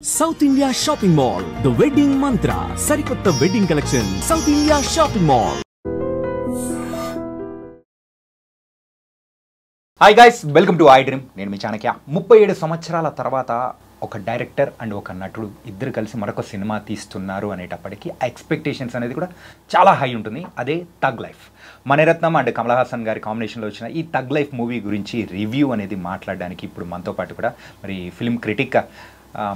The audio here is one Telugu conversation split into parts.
South India Shopping Mall, The Wedding Mantra, Sarikotta Wedding Collection, South India Shopping Mall. Hi guys, welcome to I dream. నేను మీ చాణక్య. 37 సంవత్సరాల తర్వాత ఒక డైరెక్టర్ అండ్ ఒక నటుడు ఇద్దరు కలిసి మరొక సినిమా తీస్తున్నారు అనేటప్పటికీ ఆ ఎక్స్పెక్టేషన్స్ అనేది కూడా చాలా హై ఉంటుంది. అదే తగ్ లైఫ్. మణిరత్నం అండ్ కమల్ హాసన్ గారి కాంబినేషన్లో వచ్చిన ఈ తగ్ లైఫ్ మూవీ గురించి రివ్యూ అనేది మాట్లాడడానికి ఇప్పుడు మనతో పాటు కూడా మరి ఫిల్మ్ క్రిటిక్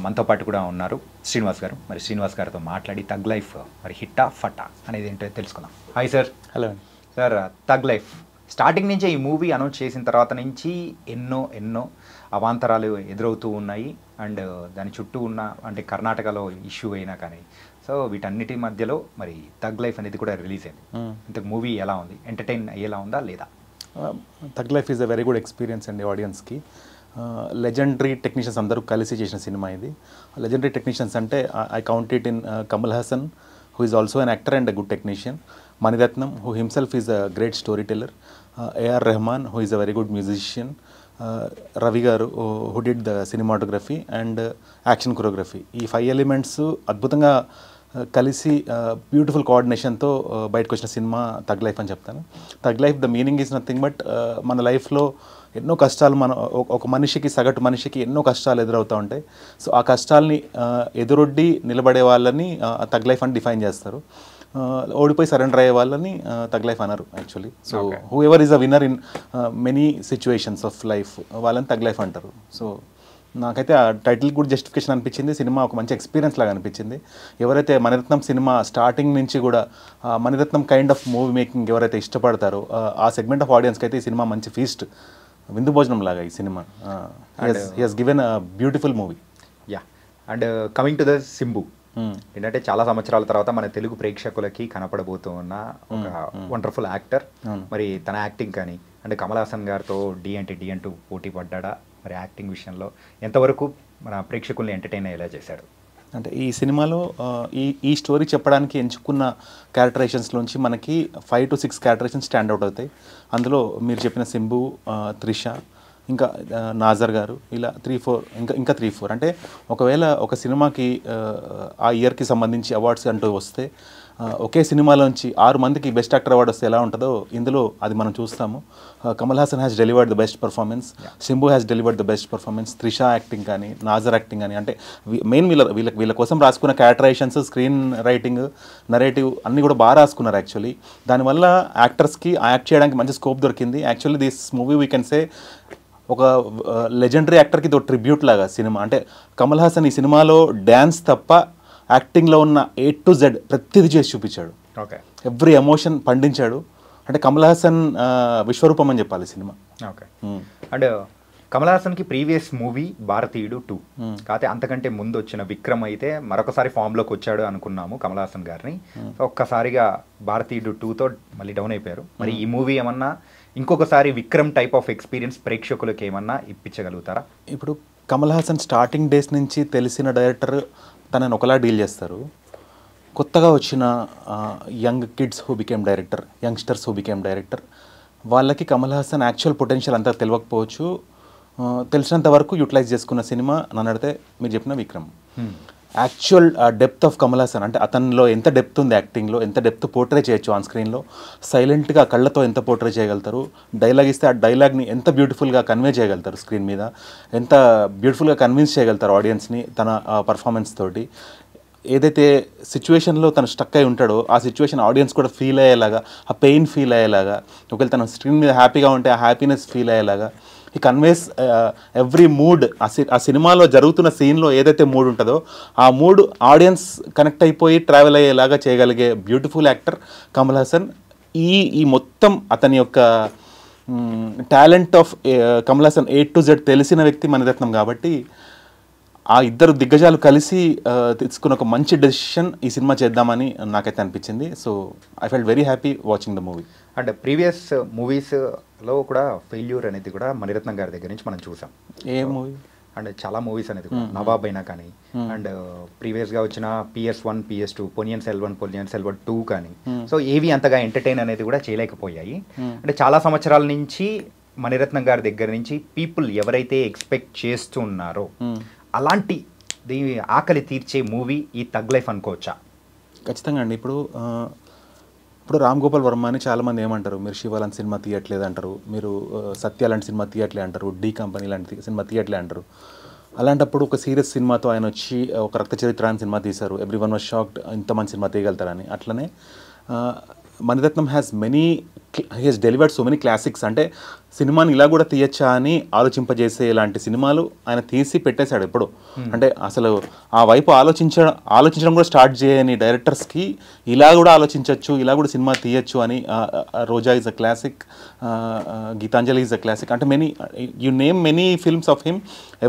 మనతో పాటు కూడా ఉన్నారు శ్రీనివాస్ గారు. మరి శ్రీనివాస్ గారితో మాట్లాడి తగ్ లైఫ్ మరి హిట్టా ఫటా అనేది ఏంటో తెలుసుకుందాం. Hi sir. Hello sir. Thug life starting నుంచే ఈ మూవీ అనౌన్స్ చేసిన తర్వాత నుంచి ఎన్నో అవాంతరాలు ఎదురవుతూ ఉన్నాయి. అండ్ దాని చుట్టూ ఉన్న అంటే కర్ణాటకలో ఇష్యూ అయినా కానీ సో వీటన్నిటి మధ్యలో మరి తగ్ లైఫ్ అనేది కూడా రిలీజ్ అయింది. ఇంతకు మూవీ ఎలా ఉంది? ఎంటర్టైన్ అయ్యేలా ఉందా లేదా? Thug life is a very good experience అండి ఆడియన్స్కి. లెజెండరీ టెక్నీషియన్స్ అందరూ కలిసి చేసిన సినిమా ఇది. లెజెండరీ టెక్నీషియన్స్ అంటే I count it in Kamal Haasan, who is also an actor and a good technician, Maniratnam, who himself is a great storyteller, A.R. Rahman, who is a very good musician, Ravi garu, who did the cinematography and action choreography. ఈ 5 ఎలిమెంట్స్ అద్భుతంగా కలిసి బ్యూటిఫుల్ కోఆర్డినేషన్తో బయటకు వచ్చిన సినిమా తగ్ లైఫ్ అని చెప్తాను. Thug life the meaning is nothing but మన లైఫ్లో ఎన్నో కష్టాలు ఒక మనిషికి, సగటు మనిషికి ఎన్నో కష్టాలు ఎదురవుతూ ఉంటాయి. సో ఆ కష్టాలని ఎదురొడ్డి నిలబడే వాళ్ళని తగ్ లైఫ్ అని డిఫైన్ చేస్తారు. ఓడిపోయి సరెండర్ అయ్యే వాళ్ళని తగ్ లైఫ్ అనరు actually. So who ever is a winner in many situations of life వాళ్ళని తగ్ లైఫ్ అంటారు. సో నాకైతే ఆ టైటిల్ కూడా జస్టిఫికేషన్ అనిపించింది. సినిమా ఒక మంచి ఎక్స్పీరియన్స్ లాగా అనిపించింది. ఎవరైతే మణిరత్నం సినిమా స్టార్టింగ్ నుంచి కూడా Mani Ratnam kind of movie making ఎవరైతే ఇష్టపడతారో ఆ సెగ్మెంట్ ఆఫ్ ఆడియన్స్కి అయితే ఈ సినిమా మంచి ఫీస్ట్, విందు భోజనం లాగా ఈ cinema. He has given a beautiful movie. Yeah. And coming to the Simbu, ఏంటంటే చాలా సంవత్సరాల తర్వాత మన తెలుగు ప్రేక్షకులకి కనపడబోతూ ఉన్న ఒక వండర్ఫుల్ యాక్టర్. మరి తన యాక్టింగ్ కానీ అంటే కమల్ హాసన్ గారితో డి అంటూ పోటీ పడ్డా మరి యాక్టింగ్ విషయంలో ఎంతవరకు మన ప్రేక్షకుల్ని ఎంటర్టైన్ అయ్యేలా చేశాడు? అంటే ఈ సినిమాలో ఈ స్టోరీ చెప్పడానికి ఎంచుకున్న క్యారెక్టరైజేషన్స్లోంచి మనకి 5 to 6 క్యారెక్టరైజేషన్స్ స్టాండ్ అవుట్ అవుతాయి. అందులో మీరు చెప్పిన సింబు, త్రిష, ఇంకా నాజర్ గారు, ఇలా 3-4 ఇంకా 3-4 అంటే ఒకవేళ ఒక సినిమాకి ఆ ఇయర్కి సంబంధించి అవార్డ్స్ అంటూ వస్తే ఒకే సినిమాలోంచి 6 మందికి బెస్ట్ యాక్టర్ అవార్డు వస్తే ఎలా ఉంటుందో ఇందులో అది మనం చూస్తాము. Kamal Haasan has delivered the best performance, Simbu has delivered the best performance, Trisha acting కానీ, నాజర్ యాక్టింగ్ కానీ, అంటే మెయిన్ వీళ్ళ కోసం రాసుకున్న క్యారెక్టరైజేషన్స్, స్క్రీన్ రైటింగ్, నరేటివ్ అన్నీ కూడా బాగా రాసుకున్నారు యాక్చువల్లీ. దానివల్ల యాక్టర్స్కి యాక్ట్ చేయడానికి మంచి స్కోప్ దొరికింది. Actually this movie we can say ఒక లెజెండరీ యాక్టర్కి ఇది ఒక ట్రిబ్యూట్ లాగా సినిమా. అంటే కమల్ హాసన్ ఈ సినిమాలో డ్యాన్స్ తప్ప యాక్టింగ్లో ఉన్న A to Z ప్రతిదీ చేసి చూపించాడు. ఓకే. ఎవ్రీ ఎమోషన్ పండించాడు. అంటే కమల్ హాసన్ విశ్వరూపం అని చెప్పాలి సినిమా. ఓకే. అండ్ కమల్ హాసన్కి ప్రీవియస్ మూవీ భారతీయుడు 2, కాకపోతే అంతకంటే ముందు వచ్చిన విక్రమ్ అయితే మరొకసారి ఫామ్లోకి వచ్చాడు అనుకున్నాము కమల్ హాసన్ గారిని. ఒక్కసారిగా భారతీయుడు 2తో మళ్ళీ డౌన్ అయిపోయారు. మరి ఈ మూవీ ఏమన్నా ఇంకొకసారి విక్రమ్ టైప్ ఆఫ్ ఎక్స్పీరియన్స్ ప్రేక్షకులకు ఏమన్నా ఇప్పించగలుగుతారా? ఇప్పుడు కమల్ హాసన్ స్టార్టింగ్ డేస్ నుంచి తెలిసిన డైరెక్టర్ తనని ఒకలా డీల్ చేస్తారు. కొత్తగా వచ్చిన young kids who became director, youngsters who became director, వాళ్ళకి కమల్ హాసన్ యాక్చువల్ పొటెన్షియల్ అంతా తెలియకపోవచ్చు. తెలిసినంత వరకు యూటిలైజ్ చేసుకున్న సినిమా నన్ను అడిగితే మీరు చెప్పిన Vikram. Actual depth of Kamal Haasan అంటే అతనిలో ఎంత డెప్త్ ఉంది, యాక్టింగ్లో ఎంత డెప్త్ పోర్ట్రే చేయొచ్చు ఆన్ స్క్రీన్లో, సైలెంట్గా కళ్ళతో ఎంత పోర్ట్రే చేయగలుగుతారు, డైలాగ్ ఇస్తే ఆ డైలాగ్ని ఎంత బ్యూటిఫుల్గా కన్వే చేయగలుగుతారు స్క్రీన్ మీద, ఎంత బ్యూటిఫుల్గా కన్విన్స్ చేయగలుగుతారు ఆడియన్స్ని తన పర్ఫార్మెన్స్ తోటి. ఏదైతే సిచ్యువేషన్లో తను స్టక్ అయి ఉంటాడో ఆ సిచ్యువేషన్ ఆడియన్స్ కూడా ఫీల్ అయ్యేలాగా, ఆ పెయిన్ ఫీల్ అయ్యేలాగా, ఒకవేళ తన స్క్రీన్ మీద హ్యాపీగా ఉంటే ఆ హ్యాపీనెస్ ఫీల్ అయ్యేలాగా ఈ కన్వేస్ ఎవ్రీ మూడ్. ఆ సినిమాలో జరుగుతున్న సీన్లో ఏదైతే మూడ్ ఉంటుందో ఆ మూడ్ ఆడియన్స్ కనెక్ట్ అయిపోయి ట్రావెల్ అయ్యేలాగా చేయగలిగే బ్యూటిఫుల్ యాక్టర్ కమల్ హాసన్. ఈ మొత్తం అతని యొక్క talent of Kamal Haasan A to Z తెలిసిన వ్యక్తి మణిరత్నం. కాబట్టి ఆ ఇద్దరు దిగ్గజాలు కలిసి తీసుకున్న ఒక మంచి డెసిషన్ ఈ సినిమా చేద్దామని నాకైతే అనిపించింది. So I felt very happy watching the movie. And previous మూవీస్లో కూడా ఫెయిల్యూర్ అనేది కూడా మణిరత్నం గారి దగ్గర నుంచి మనం చూసాం. ఏ మూవీ? అండ్ చాలా మూవీస్ అనేది కూడా నవాబ్ అయినా కానీ, అండ్ ప్రీవియస్గా వచ్చిన PS1, PS2, పొనియన్ సెల్వన్, పొనియన్ సెల్వన్ 2 కానీ, సో ఏవి అంతగా ఎంటర్టైన్ అనేది కూడా చేయలేకపోయాయి. అంటే చాలా సంవత్సరాల నుంచి మణిరత్నం గారి దగ్గర నుంచి పీపుల్ ఎవరైతే ఎక్స్పెక్ట్ చేస్తున్నారో అలాంటి దీని ఆకలి తీర్చే మూవీ ఈ తగ్ లైఫ్ అనుకోవచ్చా? ఖచ్చితంగా అండి. ఇప్పుడు రామ్ గోపాల్ వర్మ అని చాలామంది ఏమంటారు, మీరు శివ లాంటి సినిమా తీయట్లేదు అంటారు, మీరు సత్య లాంటి సినిమా తీయట్లే అంటారు, డి కంపెనీ లాంటి సినిమా తీయట్లే అంటారు. అలాంటప్పుడు ఒక సీరియస్ సినిమాతో ఆయన వచ్చి ఒక రక్త చరిత్ర అని సినిమా తీశారు. ఎవ్రీ వన్ వాజ్ షాక్డ్, ఇంత మంచి సినిమా తీయగలుగుతారని. అట్లనే Mani Ratnam he's delivered so many classics. అంటే సినిమాని ఇలా కూడా తీయచ్చా అని ఆలోచింపజేసే ఇలాంటి సినిమాలు ఆయన తీసి పెట్టేశాడు ఎప్పుడు. అంటే అసలు ఆ వైపు ఆలోచించడం కూడా స్టార్ట్ చేయని డైరెక్టర్స్కి ఇలా కూడా ఆలోచించవచ్చు, ఇలా కూడా సినిమా తీయచ్చు అని. Roja is a classic, Geethanjali is a classic. అంటే you name many films of him,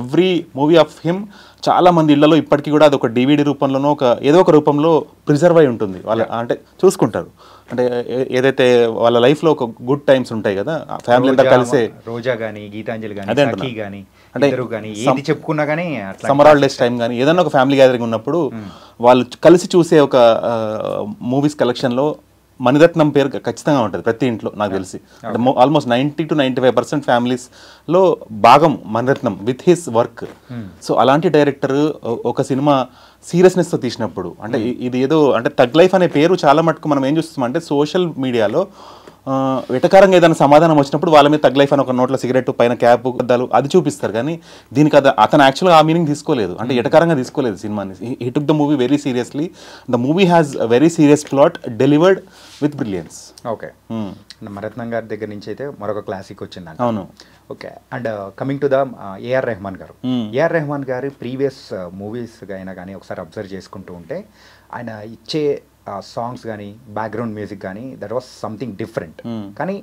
every movie of him చాలా మంది ఇళ్లలో ఇప్పటికీ కూడా అది ఒక డివిడి రూపంలోనో ఏదో ఒక రూపంలో ప్రిజర్వ్ అయి ఉంటుంది. అంటే చూసుకుంటారు. అంటే ఏదైతే వాళ్ళ లైఫ్లో ఒక గుడ్ టైమ్స్ ఉంటాయి కదా, ఫ్యామిలీ అంతా కలిసే. రోజా కానీ, గీతాంజలి కానీ, అంటే ఏది చెప్పుకున్నా కానీ, సమ్మర్ హాలిడేస్ టైం కానీ ఏదైనా ఒక ఫ్యామిలీ గ్యాదరింగ్ ఉన్నప్పుడు వాళ్ళు కలిసి చూసే ఒక మూవీస్ కలెక్షన్లో మణిరత్నం పేరు ఖచ్చితంగా ఉంటుంది ప్రతి ఇంట్లో నాకు తెలిసి. అంటే ఆల్మోస్ట్ 90 to 95% ఫ్యామిలీస్లో భాగం Mani Ratnam with his work. So అలాంటి డైరెక్టర్ ఒక సినిమా సీరియస్నెస్తో తీసినప్పుడు, అంటే ఇది ఏదో అంటే తగ్ లైఫ్ అనే పేరు చాలా మటుకు మనం ఏం చూస్తాం అంటే సోషల్ మీడియాలో వెటకారంగా ఏదైనా సమాధానం వచ్చినప్పుడు వాళ్ళ మీద తగ్ లైఫ్ అని ఒక నోట్ల సిగరెట్ పైన క్యాప్ గద్దాలు అది చూపిస్తారు. కానీ దీనికి అతను యాక్చువల్గా ఆ మీనింగ్ తీసుకోలేదు, అంటే ఎటకారంగా తీసుకోలేదు సినిమాని. He took the movie very seriously. The movie has a very serious plot delivered with brilliance. Okay, Mani Ratnam గారి దగ్గర నుంచి అయితే మరొక క్లాసిక్ వచ్చిందండి. అవును. Okay, and coming to the A R Rahman garu. A R Rahman గారి ప్రీవియస్ మూవీస్ అయినా కానీ ఒకసారి అబ్జర్వ్ చేసుకుంటూ ఉంటే ఆయన ఇచ్చే సాంగ్స్ కానీ, బ్యాక్గ్రౌండ్ మ్యూజిక్ కానీ, దట్ వాస్ సంథింగ్ డిఫరెంట్. కానీ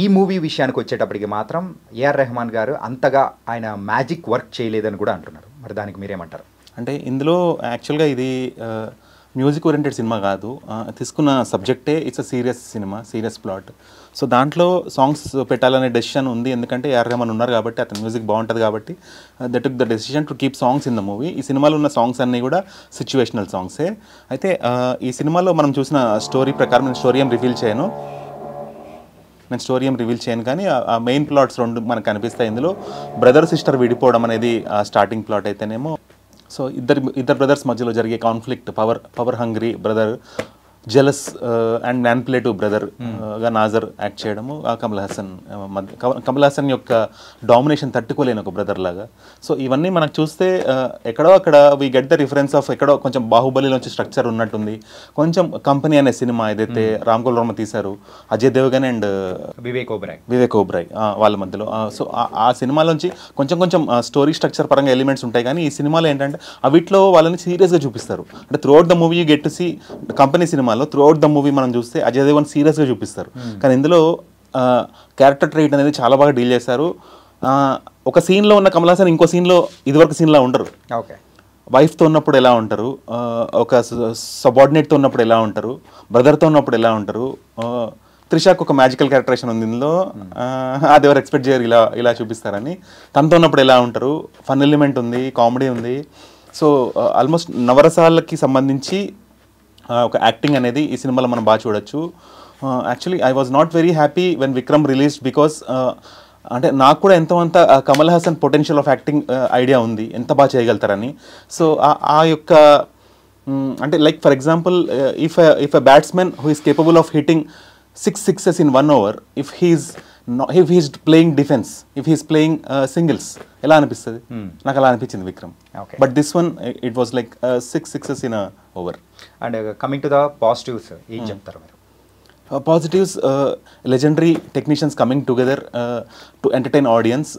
ఈ మూవీ విషయానికి వచ్చేటప్పటికి మాత్రం ఏఆర్ రెహమాన్ గారు అంతగా ఆయన మ్యాజిక్ వర్క్ చేయలేదని కూడా అంటున్నారు. మరి దానికి మీరేమంటారు? అంటే ఇందులో యాక్చువల్గా ఇది మ్యూజిక్ ఓరియంటెడ్ సినిమా కాదు, తీసుకున్న సబ్జెక్టే ఇట్స్ అ సీరియస్ సినిమా, సీరియస్ ప్లాట్. సో దాంట్లో సాంగ్స్ పెట్టాలనే డెసిషన్ ఉంది, ఎందుకంటే ఏఆర్ రెహమాన్ ఉన్నారు కాబట్టి, అతని మ్యూజిక్ బాగుంటుంది కాబట్టి that took the decision to keep songs in the movie. ఈ సినిమాలో ఉన్న సాంగ్స్ అన్నీ కూడా సిచ్యువేషనల్ సాంగ్సే. అయితే ఈ సినిమాలో మనం చూసిన స్టోరీ ప్రకారం నేను స్టోరీ ఏం రివీల్ చేయను కానీ ఆ మెయిన్ ప్లాట్స్ రెండు మనకు కనిపిస్తాయి ఇందులో. బ్రదర్ సిస్టర్ విడిపోవడం అనేది స్టార్టింగ్ ప్లాట్ అయితేనేమో, సో ఇద్దరు బ్రదర్స్ మధ్యలో జరిగే conflict, power hungry brother, jealous and manipulative బ్రదర్గా నాజర్ యాక్ట్ చేయడము, కమల్ హాసన్ యొక్క డామినేషన్ తట్టుకోలేని ఒక బ్రదర్ లాగా. సో ఇవన్నీ మనకు చూస్తే ఎక్కడో అక్కడ we get the reference of ఎక్కడో కొంచెం బాహుబలిలోంచి స్ట్రక్చర్ ఉన్నట్టుంది, కొంచెం కంపెనీ అనే సినిమా ఏదైతే రామ్ గోపాల్ వర్మ తీశారు, అజయ్ దేవగన్ అండ్ వివేక్ ఓబ్రాయ్ వాళ్ళ మధ్యలో. సో ఆ సినిమాలోంచి కొంచెం స్టోరీ స్ట్రక్చర్ పరంగా ఎలిమెంట్స్ ఉంటాయి, కానీ ఈ సినిమాలో ఏంటంటే అవిట్లో వాళ్ళని సీరియస్గా చూపిస్తారు. అంటే throughout the movie you get to see company సినిమాలో త్రూఅవుట్ ద మూవీ మనం చూస్తే అజయ్ దేవగన్ సీరియస్గా చూపిస్తారు, కానీ ఇందులో క్యారెక్టర్ ట్రైట్ అనేది చాలా బాగా డీల్ చేశారు. ఒక సీన్లో ఉన్న కమల్ హాసన్ ఇంకో సీన్లో ఇదివరకు సీన్లో ఉండరు. ఓకే, వైఫ్తో ఉన్నప్పుడు ఎలా ఉంటారు, ఒక సబార్డినేట్తో ఉన్నప్పుడు ఎలా ఉంటారు, బ్రదర్తో ఉన్నప్పుడు ఎలా ఉంటారు. త్రిషాకు ఒక మ్యాజికల్ క్యారెక్టరేషన్ ఉంది ఇందులో, అది ఎవరు ఎక్స్పెక్ట్ చేయరు ఇలా చూపిస్తారని. తనతో ఉన్నప్పుడు ఎలా ఉంటారు, ఫన్ ఎలిమెంట్ ఉంది, కామెడీ ఉంది. సో ఆల్మోస్ట్ నవరసాలకి సంబంధించి ఒక యాక్టింగ్ అనేది ఈ సినిమాలో మనం బాగా చూడొచ్చు. Actually I was not very happy when Vikram released, because అంటే నాకు కూడా ఎంతోంత Kamal Haasan potential of acting idea ఉంది, ఎంత బాగా చేయగలుగుతారని. సో ఆ యొక్క అంటే like for example if a batsmen who is capable of hitting 6 sixes in 1 over, if he's playing defense, if he's playing singles, ఎలా అనిపిస్తుంది? నాకు అలా అనిపించింది Vikram. But this one it was like 6 sixes in a over. And coming to the positives ఏం చెప్తారు మీరు? Positives, legendary technicians coming together to entertain audience.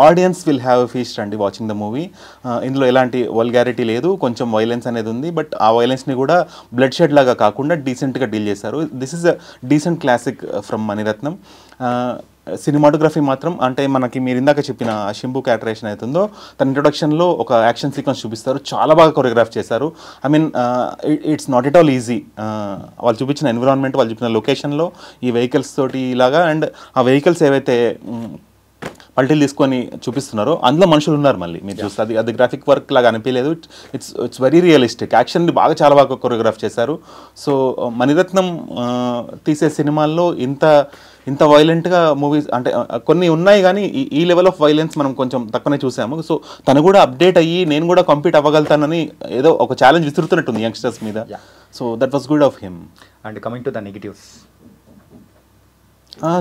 Audience will have a feast అండి వాచింగ్ ద మూవీ. ఇందులో ఎలాంటి వల్గారిటీ లేదు, కొంచెం వైలెన్స్ అనేది ఉంది, బట్ ఆ వైలెన్స్ని కూడా బ్లడ్ షెడ్ లాగా కాకుండా డీసెంట్గా డీల్ చేశారు. This is a decent classic from Mani Ratnam. Cinematography మాత్రం అంటే మనకి మీరు ఇందాక చెప్పిన శంభు క్యారెక్టరేషన్ అవుతుందో తన ఇంట్రొడక్షన్లో ఒక యాక్షన్ సీక్వెన్స్ చూపిస్తారు, చాలా బాగా కొరియోగ్రాఫ్ చేశారు. I mean it's not at all easy. వాళ్ళు చూపించిన ఎన్విరాన్మెంట్, వాళ్ళు చూపించిన లొకేషన్లో ఈ వెహికల్స్ తోటి ఇలాగా, అండ్ ఆ వెహికల్స్ ఏవైతే పల్టీలు తీసుకొని చూపిస్తున్నారో అందులో మనుషులు ఉన్నారు. మళ్ళీ మీరు చూస్తే అది గ్రాఫిక్ వర్క్ లాగా అనిపించలేదు. It's very realistic. యాక్షన్ బాగా చాలా బాగా కొరియోగ్రాఫ్ చేశారు. సో మణిరత్నం తీసే సినిమాల్లో ఇంత వైలెంట్గా మూవీస్ అంటే కొన్ని ఉన్నాయి, కానీ ఈ లెవెల్ ఆఫ్ వైలెన్స్ మనం కొంచెం తక్కువనే చూసాము. సో తను కూడా అప్డేట్ అయ్యి నేను కూడా కంపీట్ అవ్వగలుగుతానని ఏదో ఒక ఛాలెంజ్ విసురుతున్నట్టుంది యంగ్స్టర్స్ మీద. So that was good of him. And coming to the negatives,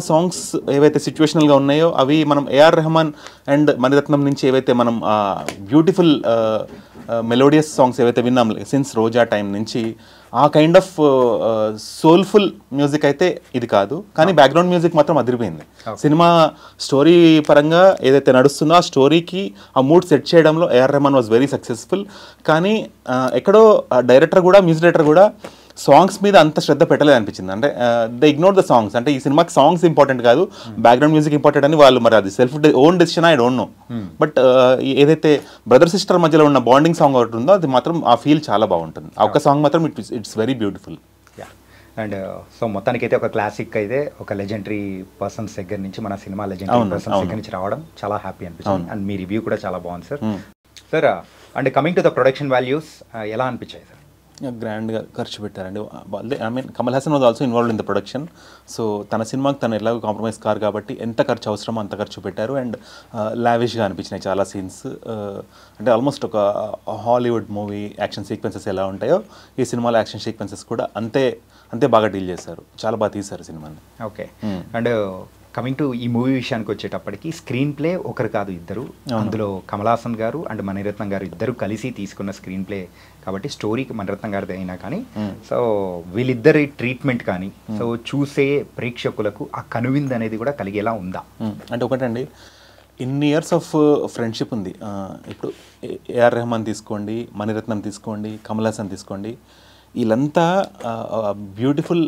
songs ఏవైతే సిచ్యువేషనల్గా ఉన్నాయో అవి మనం ఏఆర్ రెహమాన్ అండ్ మణిరత్నం నుంచి ఏవైతే మనం బ్యూటిఫుల్ మెలోడియస్ సాంగ్స్ ఏవైతే విన్నాం సిన్స్ రోజా టైం నుంచి, ఆ కైండ్ ఆఫ్ సోల్ఫుల్ మ్యూజిక్ అయితే ఇది కాదు. కానీ బ్యాక్గ్రౌండ్ మ్యూజిక్ మాత్రం అదిరిపోయింది. సినిమా స్టోరీ పరంగా ఏదైతే నడుస్తుందో ఆ స్టోరీకి ఆ మూడ్ సెట్ చేయడంలో A R Rahman was very successful. కానీ ఎక్కడో డైరెక్టర్ కూడా మ్యూజిక్ డైరెక్టర్ కూడా సాంగ్స్ మీద అంత శ్రద్ధ పెట్టలేదు అనిపించింది. అంటే దే ఇగ్నోర్ ద సాంగ్స్. అంటే ఈ సినిమాకి సాంగ్స్ ఇంపార్టెంట్ కాదు, బ్యాక్గ్రౌండ్ మ్యూజిక్ ఇంపార్టెంట్ అని వాళ్ళు మరి అది self own decision I don't know. But ఏదైతే బ్రదర్ సిస్టర్ మధ్యలో ఉన్న బాండింగ్ సాంగ్ ఒకటి ఉందో అది మాత్రం ఆ ఫీల్ చాలా బాగుంటుంది. ఆ ఒక్క సాంగ్ మాత్రం it's very beautiful. And so మొత్తానికైతే ఒక క్లాసిక్ అయితే ఒక లెజెండరీ పర్సన్స్ దగ్గర నుంచి మన సినిమా లెజెండరీ పర్సన్స్ దగ్గర నుంచి రావడం చాలా హ్యాపీ అనిపించింది. అండ్ మీ రివ్యూ కూడా చాలా బాగుంది sir. Sir and coming to the production values ఎలా అనిపించాయి సార్? గ్రాండ్గా ఖర్చు పెట్టారండి. I mean Kamal Haasan was also involved in the production. So తన సినిమాకి తను ఎలాగో కాంప్రమైజ్ కారు కాబట్టి ఎంత ఖర్చు అవసరమో అంత ఖర్చు పెట్టారు. అండ్ లావిష్గా అనిపించినాయి చాలా సీన్స్. అంటే ఆల్మోస్ట్ ఒక హాలీవుడ్ మూవీ యాక్షన్ సీక్వెన్సెస్ ఎలా ఉంటాయో ఈ సినిమాలో యాక్షన్ సీక్వెన్సెస్ కూడా అంతే బాగా డీల్ చేశారు. చాలా బాగా తీశారు సినిమాని. ఓకే. అండ్ కమింగ్ టు ఈ మూవీ విషయానికి వచ్చేటప్పటికి స్క్రీన్ ప్లే ఒకరు కాదు ఇద్దరు, అందులో కమల్ హాసన్ గారు అండ్ మణిరత్నం గారు ఇద్దరు కలిసి తీసుకున్న స్క్రీన్ ప్లే కాబట్టి స్టోరీకి మణిరత్నం గారిది అయినా కానీ సో వీళ్ళిద్దరి ట్రీట్మెంట్ కానీ సో చూసే ప్రేక్షకులకు ఆ కనువిందు అనేది కూడా కలిగేలా ఉందా? అంటే ఒకటండి, ఇన్ని ఇయర్స్ ఆఫ్ ఫ్రెండ్షిప్ ఉంది. ఇప్పుడు ఏఆర్ రెహమాన్ తీసుకోండి, మణిరత్నం తీసుకోండి, కమల్ హాసన్ తీసుకోండి, వీళ్ళంతా beautiful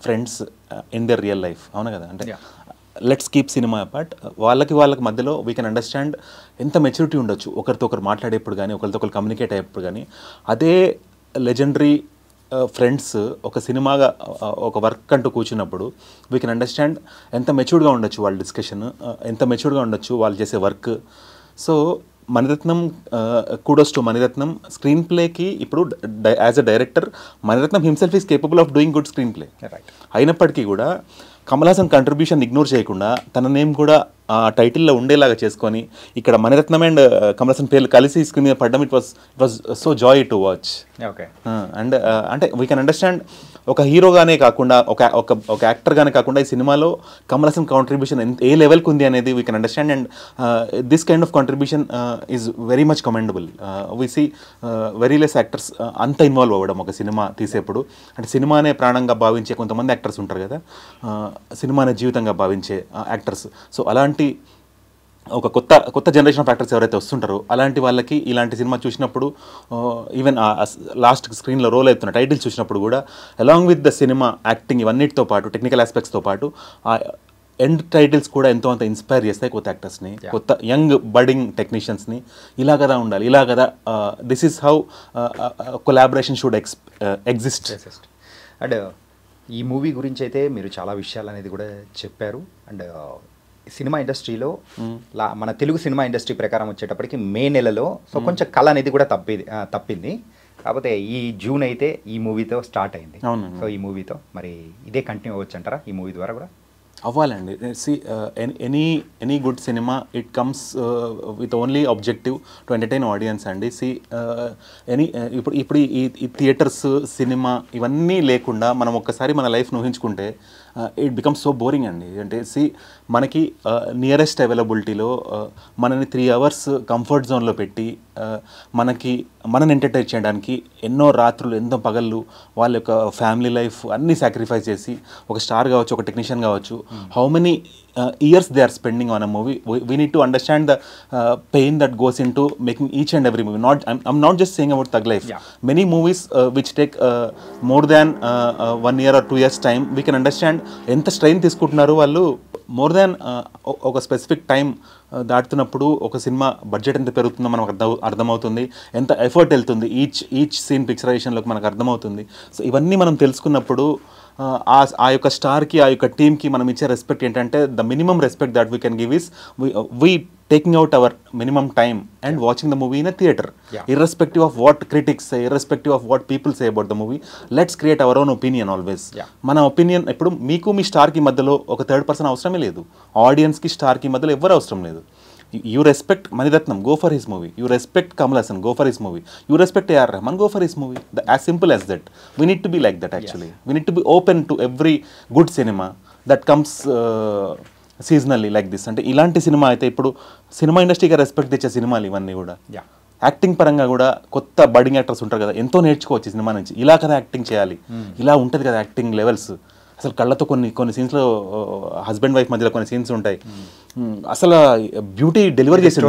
friends in their real life. అవునా కదా? అంటే లెట్స్ కీప్ సినిమా అపార్ట్, వాళ్ళకి మధ్యలో వీ కెన్ అండర్స్టాండ్ ఎంత మెచ్యూరిటీ ఉండొచ్చు ఒకరితో ఒకరు మాట్లాడేప్పుడు కానీ, ఒకరితో ఒకరు కమ్యూనికేట్ అయ్యేప్పుడు కానీ. అదే లెజెండరీ ఫ్రెండ్స్ ఒక సినిమాగా ఒక వర్క్ అంటూ కూర్చున్నప్పుడు వీ కెన్ అండర్స్టాండ్ ఎంత మెచ్యూర్డ్గా ఉండొచ్చు వాళ్ళ డిస్కషన్, ఎంత మెచ్యూర్డ్గా ఉండొచ్చు వాళ్ళు చేసే work. So Maniratnam, kudos to Maniratnam. Screen ప్లేకి ఇప్పుడు as a director Maniratnam himself is capable of doing good screen play. అయినప్పటికీ కూడా కమల్ హాసన్ కంట్రిబ్యూషన్ ఇగ్నోర్ చేయకుండా తన నేమ్ కూడా ఆ టైటిల్లో ఉండేలాగా చేసుకొని ఇక్కడ మణిరత్నం అండ్ కమల్ హాసన్ పేర్లు కలిసి స్క్రీన్ మీద పడడం it was so Joy to watch. Okay. And అంటే వీ కెన్ అండర్స్టాండ్ ఒక హీరోగానే కాకుండా ఒక యాక్టర్గానే కాకుండా ఈ సినిమాలో కమల్ హాసన్ కాంట్రిబ్యూషన్ ఏ లెవెల్కి ఉంది అనేది we can understand. And this kind of contribution is very much commendable. We see very less actors అంత ఇన్వాల్వ్ అవ్వడం ఒక సినిమా తీసేప్పుడు. అంటే సినిమానే ప్రాణంగా భావించే కొంతమంది యాక్టర్స్ ఉంటారు కదా, సినిమానే జీవితంగా భావించే యాక్టర్స్. సో అలాంటి ఒక కొత్త జనరేషన్ ఆఫ్ యాక్టర్స్ ఎవరైతే వస్తుంటారో అలాంటి వాళ్ళకి ఇలాంటి సినిమా చూసినప్పుడు, ఈవెన్ లాస్ట్ స్క్రీన్లో రోల్ అవుతున్న టైటిల్ చూసినప్పుడు కూడా అలాంగ్ విత్ ద సినిమా యాక్టింగ్ ఇవన్నిటితో పాటు టెక్నికల్ ఆస్పెక్ట్స్తో పాటు ఆ ఎండ్ టైటిల్స్ కూడా ఎంతో అంత ఇన్స్పైర్ చేస్తాయి కొత్త యాక్టర్స్ని, కొత్త యంగ్ బడ్డింగ్ టెక్నీషియన్స్ని. ఇలా కదా ఉండాలి, ఇలా కదా, this is how collaboration should exist. And ఈ మూవీ గురించి అయితే మీరు చాలా విషయాలు అనేది కూడా చెప్పారు. అండ్ సినిమా ఇండస్ట్రీలో మన తెలుగు సినిమా ఇండస్ట్రీ ప్రకారం వచ్చేటప్పటికి మే నెలలో సో కొంచెం కళ అనేది కూడా తప్పింది. కాకపోతే ఈ జూన్ అయితే ఈ మూవీతో స్టార్ట్ అయింది. సో ఈ మూవీతో మరి ఇదే కంటిన్యూ అవ్వచ్చు అంటారా ఈ మూవీ ద్వారా కూడా? అవ్వాలండి. See any good cinema it comes with only objective to entertain audience అండి. సి ఇప్పుడు ఈ థియేటర్స్, సినిమా ఇవన్నీ లేకుండా మనం ఒక్కసారి మన లైఫ్ను ఊహించుకుంటే ఇట్ బికమ్స్ సో బోరింగ్ అండి. అంటే సి మనకి నియరెస్ట్ అవైలబిలిటీలో మనని 3 hours కంఫర్ట్ జోన్లో పెట్టి మనని ఎంటర్టైన్ చేయడానికి ఎన్నో రాత్రులు, ఎన్నో పగళ్ళు, వాళ్ళ యొక్క ఫ్యామిలీ లైఫ్ అన్నీ సాక్రిఫైస్ చేసి ఒక స్టార్ కావచ్చు, ఒక టెక్నీషియన్ కావచ్చు, how many years they are spending on a movie. We need to understand the pain that goes into making each and every movie. I'm not just saying about Thug Life. Many movies which take more than 1 year or 2 years time, we can understand ఎంత స్ట్రెయిన్ తీసుకుంటున్నారు వాళ్ళు. మోర్ దాన్ ఒక స్పెసిఫిక్ టైం దాటుతున్నప్పుడు ఒక సినిమా బడ్జెట్ ఎంత పెరుగుతుందో మనకు అర్థమవుతుంది, ఎంత ఎఫర్ట్ వెళ్తుంది ఈచ్ సీన్ పిక్చరైజేషన్లోకి మనకు అర్థమవుతుంది. సో ఇవన్నీ మనం తెలుసుకున్నప్పుడు ఆ యొక్క స్టార్కి, ఆ యొక్క టీమ్కి మనం ఇచ్చే రెస్పెక్ట్ ఏంటంటే the minimum respect that we can give is we taking out our minimum time and watching the movie in a theater. Irrespective of what critics say, irrespective of what people say about the movie, let's create our own opinion always. మన ఒపీనియన్ ఇప్పుడు మీకు మీ స్టార్కి మధ్యలో ఒక థర్డ్ పర్సన్ అవసరమే లేదు, ఆడియన్స్కి స్టార్కి మధ్యలో ఎవరు అవసరం లేదు. You respect Maniratnam, go for his movie. You respect Kamal Haasan, go for his movie. You respect A.R. Rahman, go for his movie. As simple as that. We need to be like that actually. We need to be open to every good cinema that comes seasonally like this. అంటే ఇలాంటి సినిమా అయితే ఇప్పుడు సినిమా ఇండస్ట్రీగా రెస్పెక్ట్ తెచ్చే సినిమాలు ఇవన్నీ కూడా. యాక్టింగ్ పరంగా కూడా కొత్త బడ్డింగ్ యాక్టర్స్ ఉంటారు కదా, ఎంతో నేర్చుకోవచ్చు సినిమా నుంచి. ఇలా కదా యాక్టింగ్ చేయాలి, ఇలా ఉంటుంది కదా యాక్టింగ్ లెవెల్స్. అసలు కళ్ళతో కొన్ని సీన్స్లో హస్బెండ్ వైఫ్ మధ్యలో కొన్ని సీన్స్ ఉంటాయి, అసలు బ్యూటీ డెలివరీ చేసి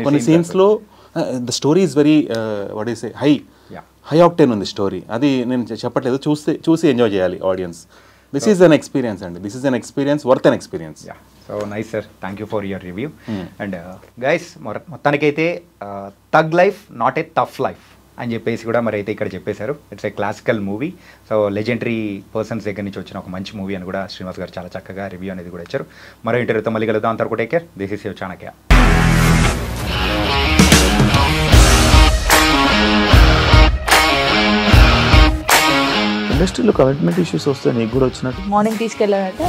కొన్ని సీన్స్లో the story is very what is high octane ఉంది స్టోరీ. అది నేను చెప్పట్లేదు, చూసి ఎంజాయ్ చేయాలి audience. This is an experience and this is an experience worth an experience. Yeah. So nice sir. Thank you for your review. And guys, మొత్తానికైతే tug life not a tough life అని చెప్పేసి కూడా మరి అయితే ఇక్కడ చెప్పేశారు. It's a classical movie. So legendary persons దగ్గర నుంచి వచ్చిన ఒక మంచి మూవీ అని కూడా శ్రీనివాస్ గారు చాలా చక్కగా రివ్యూ అనేది కూడా ఇచ్చారు. మరో ఇంటర్వ్యూతో మళ్ళీ కలుద్దాం. అంతవరకు take care. This is your Chanakya. ఇండస్ట్రీలో కమిట్మెంట్ ఇష్యూస్ వస్తే నీకు కూడా వచ్చినట్టు మార్నింగ్ తీసుకెళ్ళాలంటే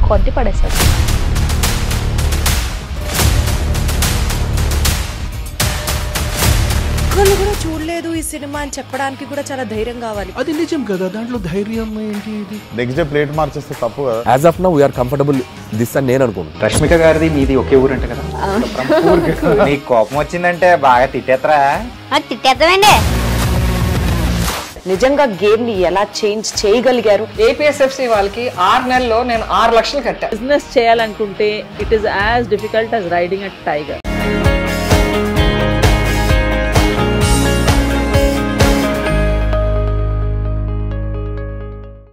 కొట్టి పడేస్తారు. ఒక్కళ్ళు కూడా చూడలేదు ఈ సినిమా అని చెప్పడానికి కూడా చాలా ధైర్యం కావాలి. అది నిజం కదా, దాంట్లో ధైర్యం ఏంటి? ఇది నెక్స్ట్ డే ప్లేట్ మార్చేస్తే తప్పు కదా. As of now we're comfortable this అని నేను అనుకుంటున్నాను. రష్మిక గారిది మీది ఒకే ఊరు అంటే కదా, నీకు కోపం వచ్చిందంటే బాగా తిట్టేత్తరా? తిట్టేద్దామండి. నిజంగా గేమ్ ని ఎలా చేంజ్ చేయగలిగారు? ఏపీఎస్ఎఫ్సి వాళ్ళకి 6 నెలల్లో నేను 6 లక్షలు కట్టా. బిజినెస్ చేయాలనుకుంటే it is as difficult as riding a tiger.